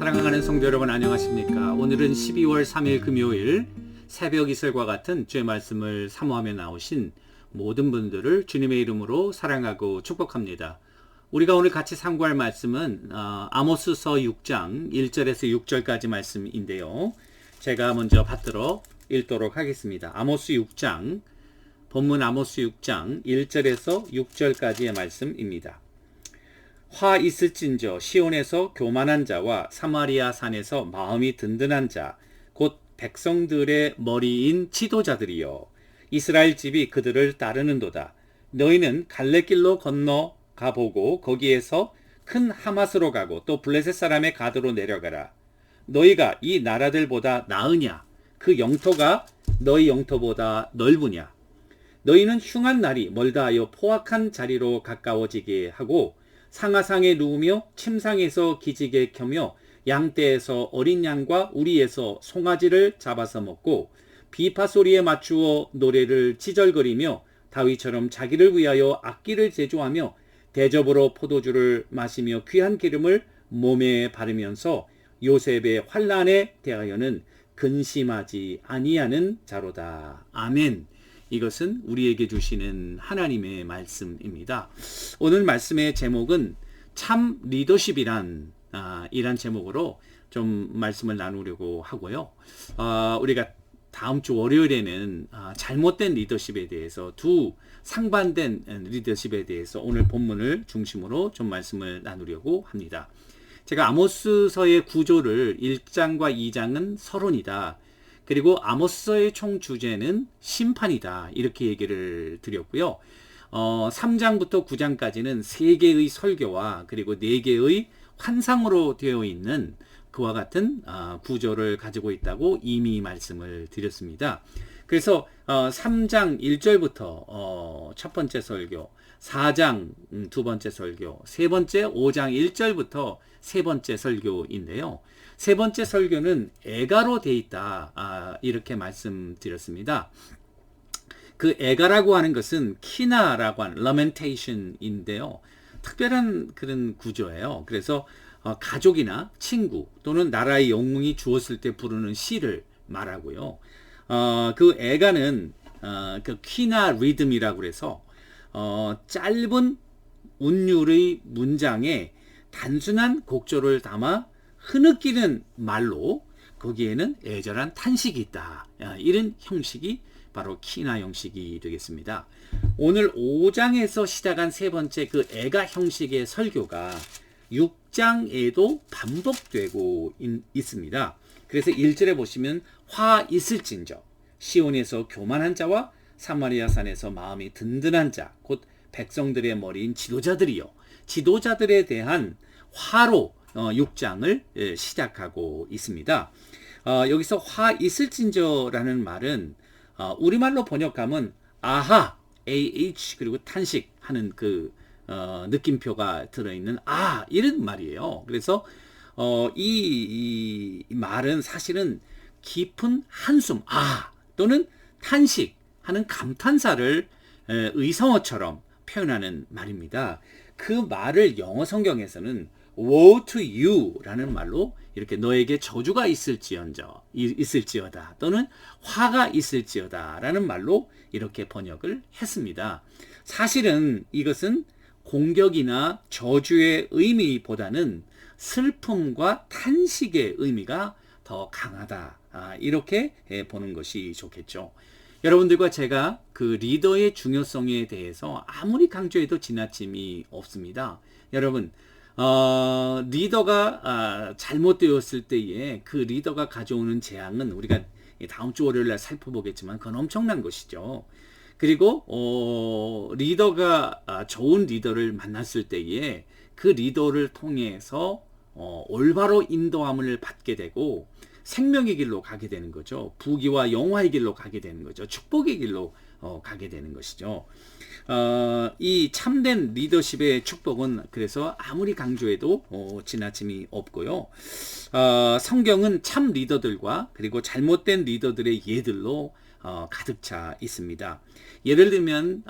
사랑하는 성도 여러분 안녕하십니까? 오늘은 12월 3일 금요일 새벽 이슬과 같은 주의 말씀을 사모하며 나오신 모든 분들을 주님의 이름으로 사랑하고 축복합니다. 우리가 오늘 같이 상고할 말씀은 아모스서 6장 1절에서 6절까지 말씀인데요. 제가 먼저 받들어 읽도록 하겠습니다. 아모스 6장, 본문 아모스 6장 1절에서 6절까지의 말씀입니다. 화 있을진저 시온에서 교만한 자와 사마리아 산에서 마음이 든든한 자 곧 백성들의 머리인 지도자들이여 이스라엘 집이 그들을 따르는도다. 너희는 갈렙길로 건너 가보고 거기에서 큰 하맛으로 가고 또 블레셋 사람의 가드로 내려가라. 너희가 이 나라들보다 나으냐? 그 영토가 너희 영토보다 넓으냐? 너희는 흉한 날이 멀다 하여 포악한 자리로 가까워지게 하고 상하상에 누우며 침상에서 기지개 켜며 양떼에서 어린 양과 우리에서 송아지를 잡아서 먹고 비파 소리에 맞추어 노래를 지절거리며 다윗처럼 자기를 위하여 악기를 제조하며 대접으로 포도주를 마시며 귀한 기름을 몸에 바르면서 요셉의 환난에 대하여는 근심하지 아니하는 자로다. 아멘. 이것은 우리에게 주시는 하나님의 말씀입니다. 오늘 말씀의 제목은 참 리더십이란 이란 제목으로 좀 말씀을 나누려고 하고요. 우리가 다음 주 월요일에는 잘못된 리더십에 대해서 두 상반된 리더십에 대해서 오늘 본문을 중심으로 좀 말씀을 나누려고 합니다. 제가 아모스서의 구조를 1장과 2장은 서론이다. 그리고 아모스서의 총 주제는 심판이다. 이렇게 얘기를 드렸고요. 3장부터 9장까지는 3개의 설교와 그리고 4개의 환상으로 되어 있는 그와 같은 구조를 가지고 있다고 이미 말씀을 드렸습니다. 그래서 3장 1절부터 첫 번째 설교, 4장 두 번째 설교, 세 번째 5장 1절부터 세 번째 설교인데요. 세 번째 설교는 애가로 돼 있다. 이렇게 말씀드렸습니다. 그 애가라고 하는 것은 키나라고 하는 lamentation인데요. 특별한 그런 구조예요. 그래서 가족이나 친구 또는 나라의 영웅이 죽었을 때 부르는 시를 말하고요. 그 애가는 그 키나 리듬이라고 해서 짧은 운율의 문장에 단순한 곡조를 담아 흐느끼는 말로 거기에는 애절한 탄식이 있다. 이런 형식이 바로 키나 형식이 되겠습니다. 오늘 5장에서 시작한 세 번째 그 애가 형식의 설교가 6장에도 반복되고 있습니다. 그래서 1절에 보시면 화 있을진저 시온에서 교만한 자와 사마리아 산에서 마음이 든든한 자 곧 백성들의 머리인 지도자들이요. 지도자들에 대한 화로 6장을 시작하고 있습니다. 여기서 화 있을진저라는 말은 우리말로 번역하면 아하, AH 그리고 탄식하는 그 느낌표가 들어있는 이런 말이에요. 그래서 이 말은 사실은 깊은 한숨, 또는 탄식하는 감탄사를 의성어처럼 표현하는 말입니다. 그 말을 영어 성경에서는 woe to you 라는 말로 이렇게 너에게 저주가 있을지어다 또는 화가 있을지어다 라는 말로 이렇게 번역을 했습니다. 사실은 이것은 공격이나 저주의 의미보다는 슬픔과 탄식의 의미가 더 강하다. 이렇게 보는 것이 좋겠죠. 여러분들과 제가 그 리더의 중요성에 대해서 아무리 강조해도 지나침이 없습니다. 여러분, 리더가 잘못되었을 때에 그 리더가 가져오는 재앙은 우리가 다음 주 월요일 날 살펴보겠지만 그건 엄청난 것이죠. 그리고 리더가 좋은 리더를 만났을 때에 그 리더를 통해서 올바로 인도함을 받게 되고 생명의 길로 가게 되는 거죠. 부귀와 영화의 길로 가게 되는 거죠. 축복의 길로 가게 되는 것이죠. 이 참된 리더십의 축복은 그래서 아무리 강조해도 지나침이 없고요. 성경은 참 리더들과 그리고 잘못된 리더들의 예들로 가득 차 있습니다. 예를 들면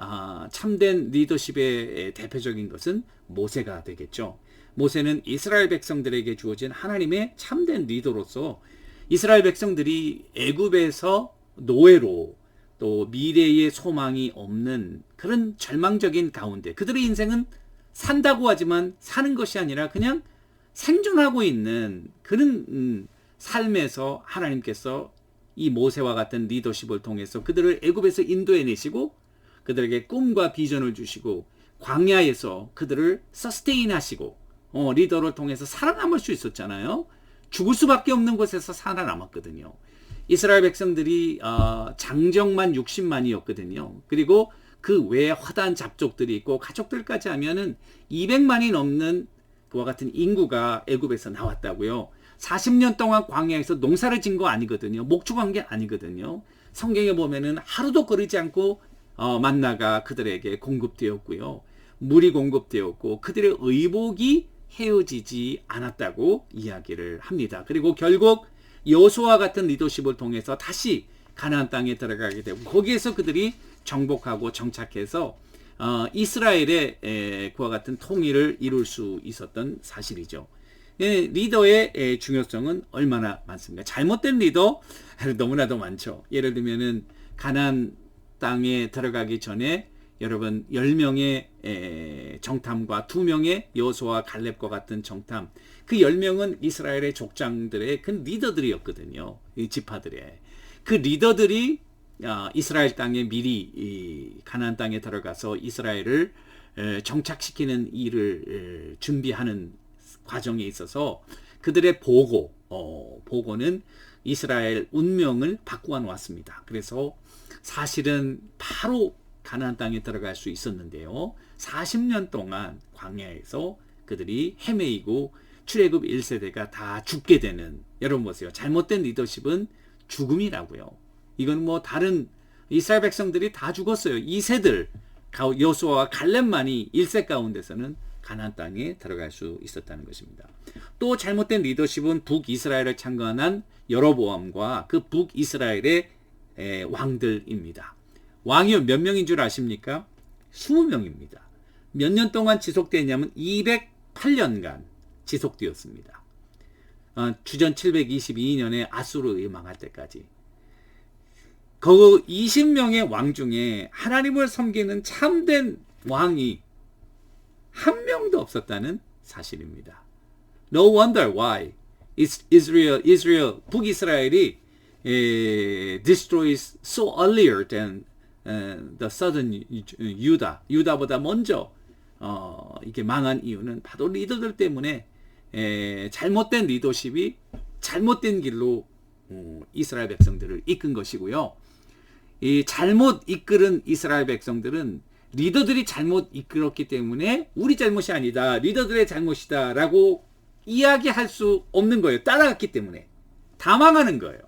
참된 리더십의 대표적인 것은 모세가 되겠죠. 모세는 이스라엘 백성들에게 주어진 하나님의 참된 리더로서 이스라엘 백성들이 애굽에서 노예로 또 미래의 소망이 없는 그런 절망적인 가운데 그들의 인생은 산다고 하지만 사는 것이 아니라 그냥 생존하고 있는 그런 삶에서 하나님께서 이 모세와 같은 리더십을 통해서 그들을 애굽에서 인도해내시고 그들에게 꿈과 비전을 주시고 광야에서 그들을 서스테인 하시고 리더를 통해서 살아남을 수 있었잖아요. 죽을 수밖에 없는 곳에서 살아남았거든요. 이스라엘 백성들이 장정만 60만이었거든요. 그리고 그 외에 화단 잡족들이 있고 가족들까지 하면은 200만이 넘는 그와 같은 인구가 애굽에서 나왔다고요. 40년 동안 광야에서 농사를 진 거 아니거든요. 목축한 게 아니거든요. 성경에 보면은 하루도 거르지 않고 만나가 그들에게 공급되었고요. 물이 공급되었고 그들의 의복이 헤어지지 않았다고 이야기를 합니다. 그리고 결국 여호수아와 같은 리더십을 통해서 다시 가나안 땅에 들어가게 되고 거기에서 그들이 정복하고 정착해서 이스라엘의 그와 같은 통일을 이룰 수 있었던 사실이죠. 리더의 중요성은 얼마나 많습니까? 잘못된 리더 너무나도 많죠. 예를 들면은 가나안 땅에 들어가기 전에 여러분 10명의 정탐과 2명의 여호수아와 갈렙과 같은 정탐, 그 10명은 이스라엘의 족장들의 그 리더들이었거든요. 이 지파들의 그 리더들이 이스라엘 땅에 미리 가나안 땅에 들어가서 이스라엘을 정착시키는 일을 준비하는 과정에 있어서 그들의 보고는 이스라엘 운명을 바꾸어 놓았습니다. 그래서 사실은 바로 가나안 땅에 들어갈 수 있었는데요. 40년 동안 광야에서 그들이 헤매이고 출애굽 1세대가 다 죽게 되는, 여러분 보세요. 잘못된 리더십은 죽음이라고요. 이건 뭐 다른 이스라엘 백성들이 다 죽었어요. 2세들 여호수아와 갈렙만이 1세 가운데서는 가나안 땅에 들어갈 수 있었다는 것입니다. 또 잘못된 리더십은 북이스라엘을 창건한 여로보암과 그 북이스라엘의 왕들입니다. 왕이 몇 명인 줄 아십니까? 20명입니다. 몇 년 동안 지속되었냐면 208년간 지속되었습니다. 주전 722년에 아수르에 망할 때까지. 그 20명의 왕 중에 하나님을 섬기는 참된 왕이 한 명도 없었다는 사실입니다. No wonder why Israel 북이스라엘이 destroys so earlier than the southern 유다보다 먼저 이게 망한 이유는 바로 리더들 때문에 잘못된 리더십이 잘못된 길로 이스라엘 백성들을 이끈 것이고요. 이 잘못 이끌은 이스라엘 백성들은 리더들이 잘못 이끌었기 때문에 우리 잘못이 아니다, 리더들의 잘못이다 라고 이야기할 수 없는 거예요. 따라갔기 때문에 다 망하는 거예요.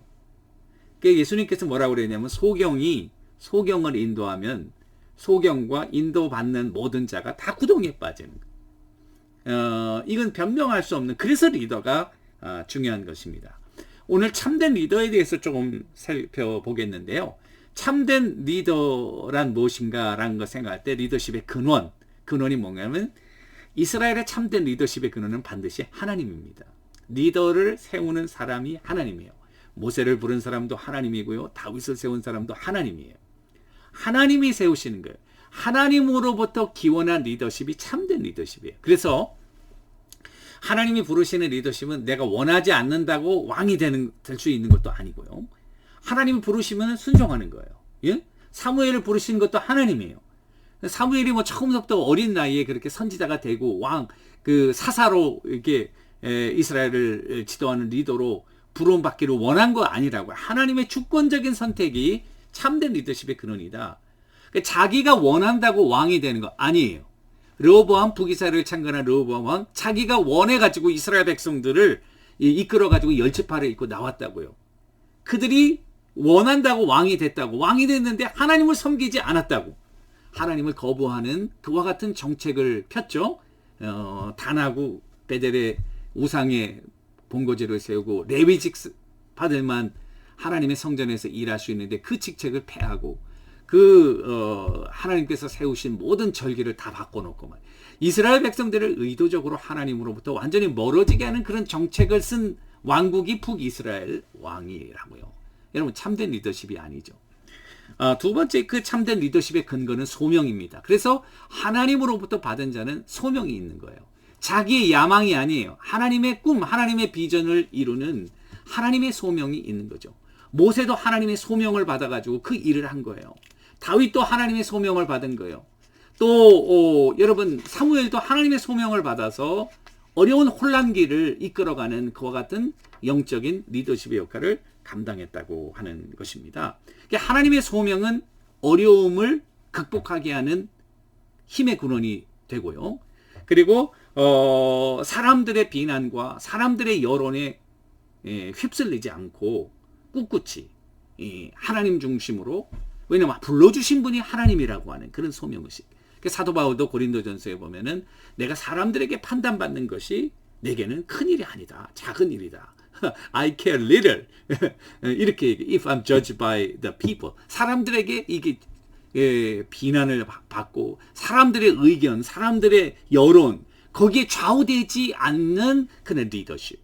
그러니까 예수님께서 뭐라고 그랬냐면 소경을 인도하면 소경과 인도받는 모든 자가 다 구덩이에 빠지는 거예요. 이건 변명할 수 없는, 그래서 리더가 중요한 것입니다. 오늘 참된 리더에 대해서 조금 살펴보겠는데요. 참된 리더란 무엇인가 라는 걸 생각할 때 리더십의 근원이 뭐냐면 이스라엘의 참된 리더십의 근원은 반드시 하나님입니다. 리더를 세우는 사람이 하나님이에요. 모세를 부른 사람도 하나님이고요. 다윗을 세운 사람도 하나님이에요. 하나님이 세우시는 거예요. 하나님으로부터 기원한 리더십이 참된 리더십이에요. 그래서 하나님이 부르시는 리더십은 내가 원하지 않는다고 왕이 될 수 있는 것도 아니고요. 하나님이 부르시면 순종하는 거예요. 예? 사무엘을 부르시는 것도 하나님이에요. 사무엘이 뭐 처음부터 어린 나이에 그렇게 선지자가 되고 사사로 이렇게 이스라엘을 지도하는 리더로 부름 받기를 원한 거 아니라고요. 하나님의 주권적인 선택이 참된 리더십의 근원이다. 그러니까 자기가 원한다고 왕이 되는 거 아니에요. 르호보암, 북이스라엘을 창건한 르호보암 왕, 자기가 원해가지고 이스라엘 백성들을 이끌어가지고 열지파를 입고 나왔다고요. 그들이 원한다고 왕이 됐다고, 왕이 됐는데 하나님을 섬기지 않았다고, 하나님을 거부하는 그와 같은 정책을 폈죠. 단하고 베델의 우상의 본거지를 세우고 레위직 파들만 하나님의 성전에서 일할 수 있는데 그 직책을 폐하고 하나님께서 세우신 모든 절기를 다 바꿔놓고 이스라엘 백성들을 의도적으로 하나님으로부터 완전히 멀어지게 하는 그런 정책을 쓴 왕국이 북이스라엘 왕이라고요. 여러분, 참된 리더십이 아니죠. 두 번째 그 참된 리더십의 근거는 소명입니다. 그래서 하나님으로부터 받은 자는 소명이 있는 거예요. 자기의 야망이 아니에요. 하나님의 꿈, 하나님의 비전을 이루는 하나님의 소명이 있는 거죠. 모세도 하나님의 소명을 받아가지고 그 일을 한 거예요. 다윗도 하나님의 소명을 받은 거예요. 또 여러분, 사무엘도 하나님의 소명을 받아서 어려운 혼란기를 이끌어가는 그와 같은 영적인 리더십의 역할을 감당했다고 하는 것입니다. 하나님의 소명은 어려움을 극복하게 하는 힘의 근원이 되고요. 그리고 사람들의 비난과 사람들의 여론에 휩쓸리지 않고 꿋꿋이 하나님 중심으로, 왜냐하면 불러주신 분이 하나님이라고 하는 그런 소명의식. 사도 바울도 고린도전서에 보면은 내가 사람들에게 판단받는 것이 내게는 큰 일이 아니다, 작은 일이다. I care little. 이렇게 if I'm judged by the people. 사람들에게 이게 비난을 받고 사람들의 의견, 사람들의 여론, 거기에 좌우되지 않는 그런 리더십.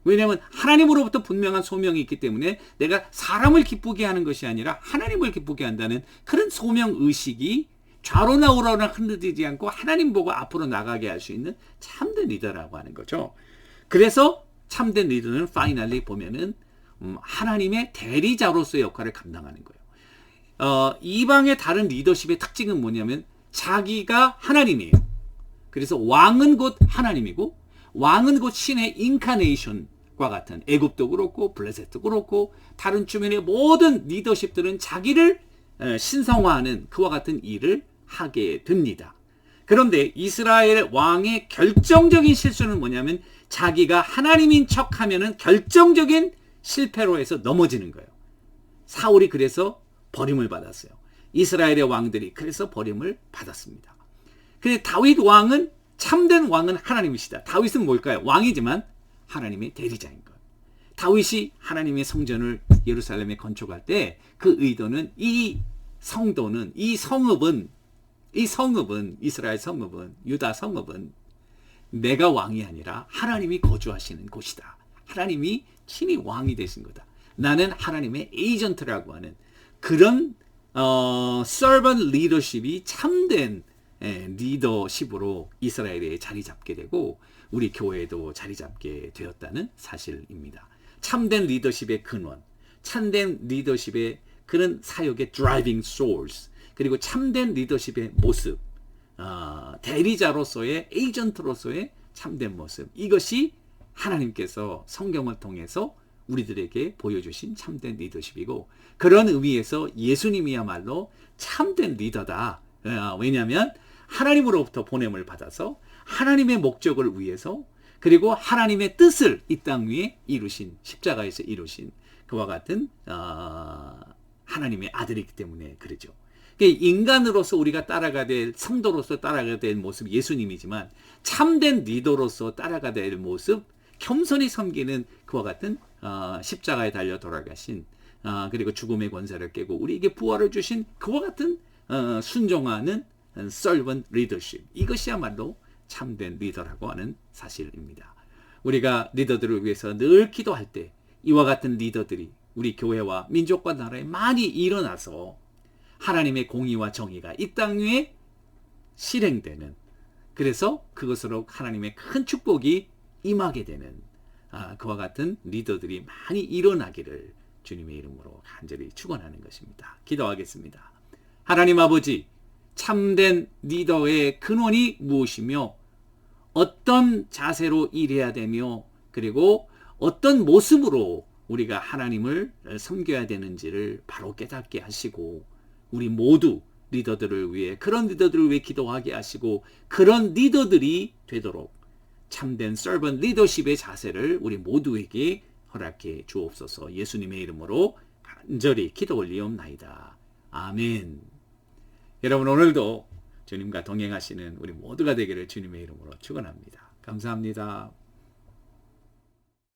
왜냐하면 하나님으로부터 분명한 소명이 있기 때문에 내가 사람을 기쁘게 하는 것이 아니라 하나님을 기쁘게 한다는 그런 소명의식이 좌로나 우로나 흔들리지 않고 하나님 보고 앞으로 나가게 할 수 있는 참된 리더라고 하는 거죠. 그래서 참된 리더는 파이널리 보면은 하나님의 대리자로서의 역할을 감당하는 거예요. 이방의 다른 리더십의 특징은 뭐냐면 자기가 하나님이에요. 그래서 왕은 곧 하나님이고, 왕은 곧 신의 인카네이션과 같은, 애굽도 그렇고 블레셋도 그렇고 다른 주변의 모든 리더십들은 자기를 신성화하는 그와 같은 일을 하게 됩니다. 그런데 이스라엘 왕의 결정적인 실수는 뭐냐면 자기가 하나님인 척하면은 결정적인 실패로 해서 넘어지는 거예요. 사울이 그래서 버림을 받았어요. 이스라엘의 왕들이 그래서 버림을 받았습니다. 근데 다윗 왕은, 참된 왕은 하나님이시다. 다윗은 뭘까요? 왕이지만 하나님의 대리자인 거예요. 다윗이 하나님의 성전을 예루살렘에 건축할 때 그 의도는, 이 성도는, 이 성읍은, 이스라엘 성읍은, 유다 성읍은 내가 왕이 아니라 하나님이 거주하시는 곳이다. 하나님이 친히 왕이 되신 거다. 나는 하나님의 에이전트라고 하는 그런 servant leadership이 참된 리더십으로 이스라엘에 자리 잡게 되고 우리 교회에도 자리 잡게 되었다는 사실입니다. 참된 리더십의 근원, 참된 리더십의 그런 사역의 driving source, 그리고 참된 리더십의 모습, 대리자로서의, 에이전트로서의 참된 모습, 이것이 하나님께서 성경을 통해서 우리들에게 보여주신 참된 리더십이고, 그런 의미에서 예수님이야말로 참된 리더다. 왜냐하면 하나님으로부터 보냄을 받아서 하나님의 목적을 위해서, 그리고 하나님의 뜻을 이 땅 위에 이루신, 십자가에서 이루신 그와 같은 하나님의 아들이기 때문에 그러죠. 인간으로서 우리가 따라가야 될, 성도로서 따라가야 될 모습 예수님이지만 참된 리더로서 따라가야 될 모습, 겸손히 섬기는 그와 같은 십자가에 달려 돌아가신, 그리고 죽음의 권세를 깨고 우리에게 부활을 주신 그와 같은 순종하는 servant leadership, 이것이야말로 참된 리더라고 하는 사실입니다. 우리가 리더들을 위해서 늘 기도할 때 이와 같은 리더들이 우리 교회와 민족과 나라에 많이 일어나서 하나님의 공의와 정의가 이 땅 위에 실행되는, 그래서 그것으로 하나님의 큰 축복이 임하게 되는 그와 같은 리더들이 많이 일어나기를 주님의 이름으로 간절히 축원하는 것입니다. 기도하겠습니다. 하나님 아버지, 참된 리더의 근원이 무엇이며 어떤 자세로 일해야 되며, 그리고 어떤 모습으로 우리가 하나님을 섬겨야 되는지를 바로 깨닫게 하시고, 우리 모두 리더들을 위해, 그런 리더들을 위해 기도하게 하시고, 그런 리더들이 되도록 참된 servant leadership의 자세를 우리 모두에게 허락해 주옵소서. 예수님의 이름으로 간절히 기도 올리옵나이다. 아멘. 여러분, 오늘도 주님과 동행하시는 우리 모두가 되기를 주님의 이름으로 축원합니다. 감사합니다.